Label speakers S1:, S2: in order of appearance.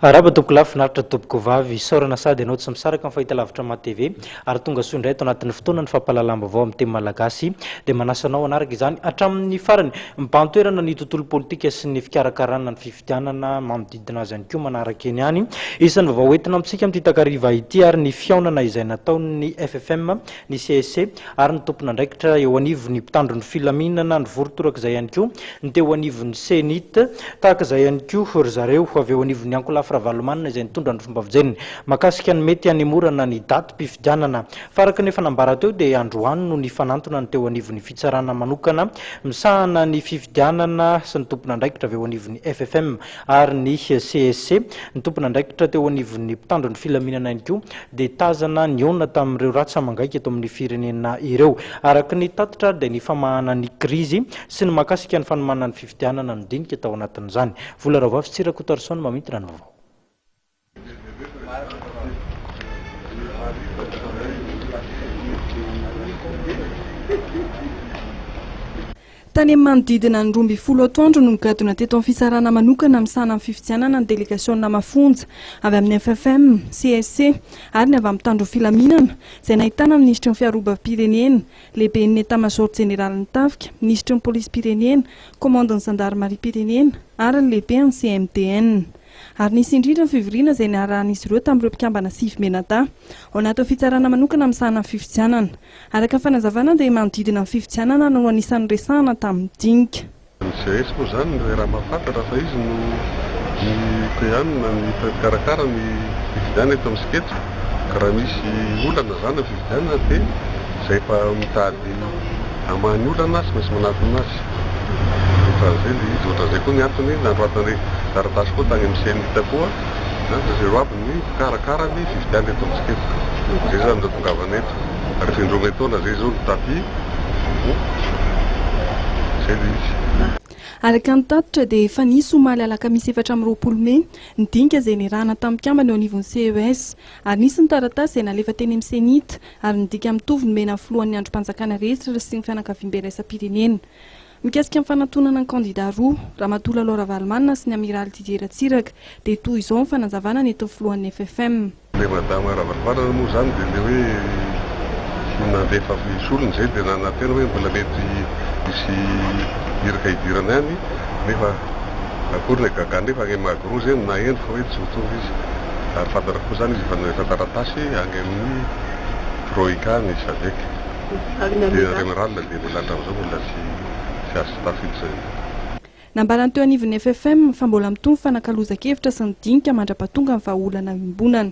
S1: Araba topoko lafinaritra topoko vavy saorana sady anao tsy misaraka amin'ny fahitalavitra ma TV ary tonga soa indray tao anatin'ny fotoana ny fampalalambavao amin'ny teny malagasy dia manasanao anaraka izany hatramin'ny farany mpantoerana ny tontolo politika sy ny fikarakarana ny fifidianana manodidina azy ihany koa manaraka eny any isan'ny vaovao entina amintsika amin'ity takariva ity ary ny fiaonana izay nataon'ny FFM ny CSC ary ny tompon'andraikitra eo anivon'ny mpitandro ny filaminana ny vorotoraka izay ihany koa ny teo anivon'ny senita tahaka izay ihany koa ry zareo avy eo anivon'ny ankolafy Valomanina izay nitondra ny fomba fijeriny makasika ny mety hanemorana ny daty mpifidianana faraka ny fanambara teo dia Androany no nifanantona ny teo anivon'ny fitsarana manokana misahana ny fifidianana sy ny tompon'andraikitra avy eo anivon'ny FFM ary ny CSC ny tompon'andraikitra teo anivon'ny mpitandro ny filaminana ihany koa dia tazana niona tamin'ireo ratsa mangaika eto amin'ny firenena ireo araka ny tatitra dia ny famahana ny krizy sy ny makasika ny fanomanana ny fifidianana no dinika tao anatin'izany vola raha vavy tsirako tarsona mamintona ny vaovao.
S2: Tany amin'ny manodidina ny 12 atoandro no nigadona teto amin'ny fitsarana manokana misahana amin'ny fifidianana ny delegasiona mafonja avy amin'ny FFM, CSC ary ny avy amin'ny mpitandro filaminana izay nahitana ministry ny fiarovam-pirenena, lehiben'ny état-major général ny tafika, ministry ny polisy-pirenena, commandant gendarmerie-pirenena ary ny lehibe ny CMDN. Ary nisy indrindra ny fivoriana izay niarahan'izy ireo tamin'ireo mpikambana sivy menada ao anaty fitsarana manokana misahana amin'ny fifidianana. Araka ny fanazavana dia manodidina amin'ny fifidianana no anisan'ny resahana tamin'ny dinika.
S3: Ny CSC moa zany raha mahafantatra fa izy no peanina ny karakara ny fifidianana eto amin'ny siketra ka raha misy olana zany ny fifidianana dia izay fa mitady hamahany olana sy maintsy manatona azy. Ohatran'izay koa ny antony nandroatany taratasy koa tany amin'ny senita koa zay aby ny karakara ny fifidianana eto amin'ny siketra zay zany no tongavana eto ary findroma etaona zay zao ny tapi zay le izy.
S2: Araka ny tatitra dia efa nisy omaly alakamisy 420 Mey ny dinika izay nirahana tamin'ny mpikambana eo anivon'ny CES ary nisy ny taratasy izay nalefa teny amin'ny senita ary nidika mitovy ny mena filohan'ny androm-panjakana rehetra sy ny fianakaviam-be raisam-pirenena. Mikasika amin'ny fanatonana ny kandida roa Ramatola Laura Valomanina sy ny amiraly Didier Ratsiraka dia toy izao ny fanazavana ny eto filohan'ny FFM.
S3: Le madama Ravalovana moa zany dia le hoe nandefa solony zay dia nanatena hoe mbola mety misy iraka idirana ihany nefa akory ny gaga nefa any magro zay na eny fa hoe tsy votonga izy ary fantarako koa zany izy efa nefa taratasy any amin'ny troika ny saveky dia remeralina dia milatra amin'izao mbola tsy
S2: nambarany teo anivon'ny FFM fa mbola mitombo fanankalozan-kevitra sy ny dinika mandra-pahatonga ny vahaolana iombonana.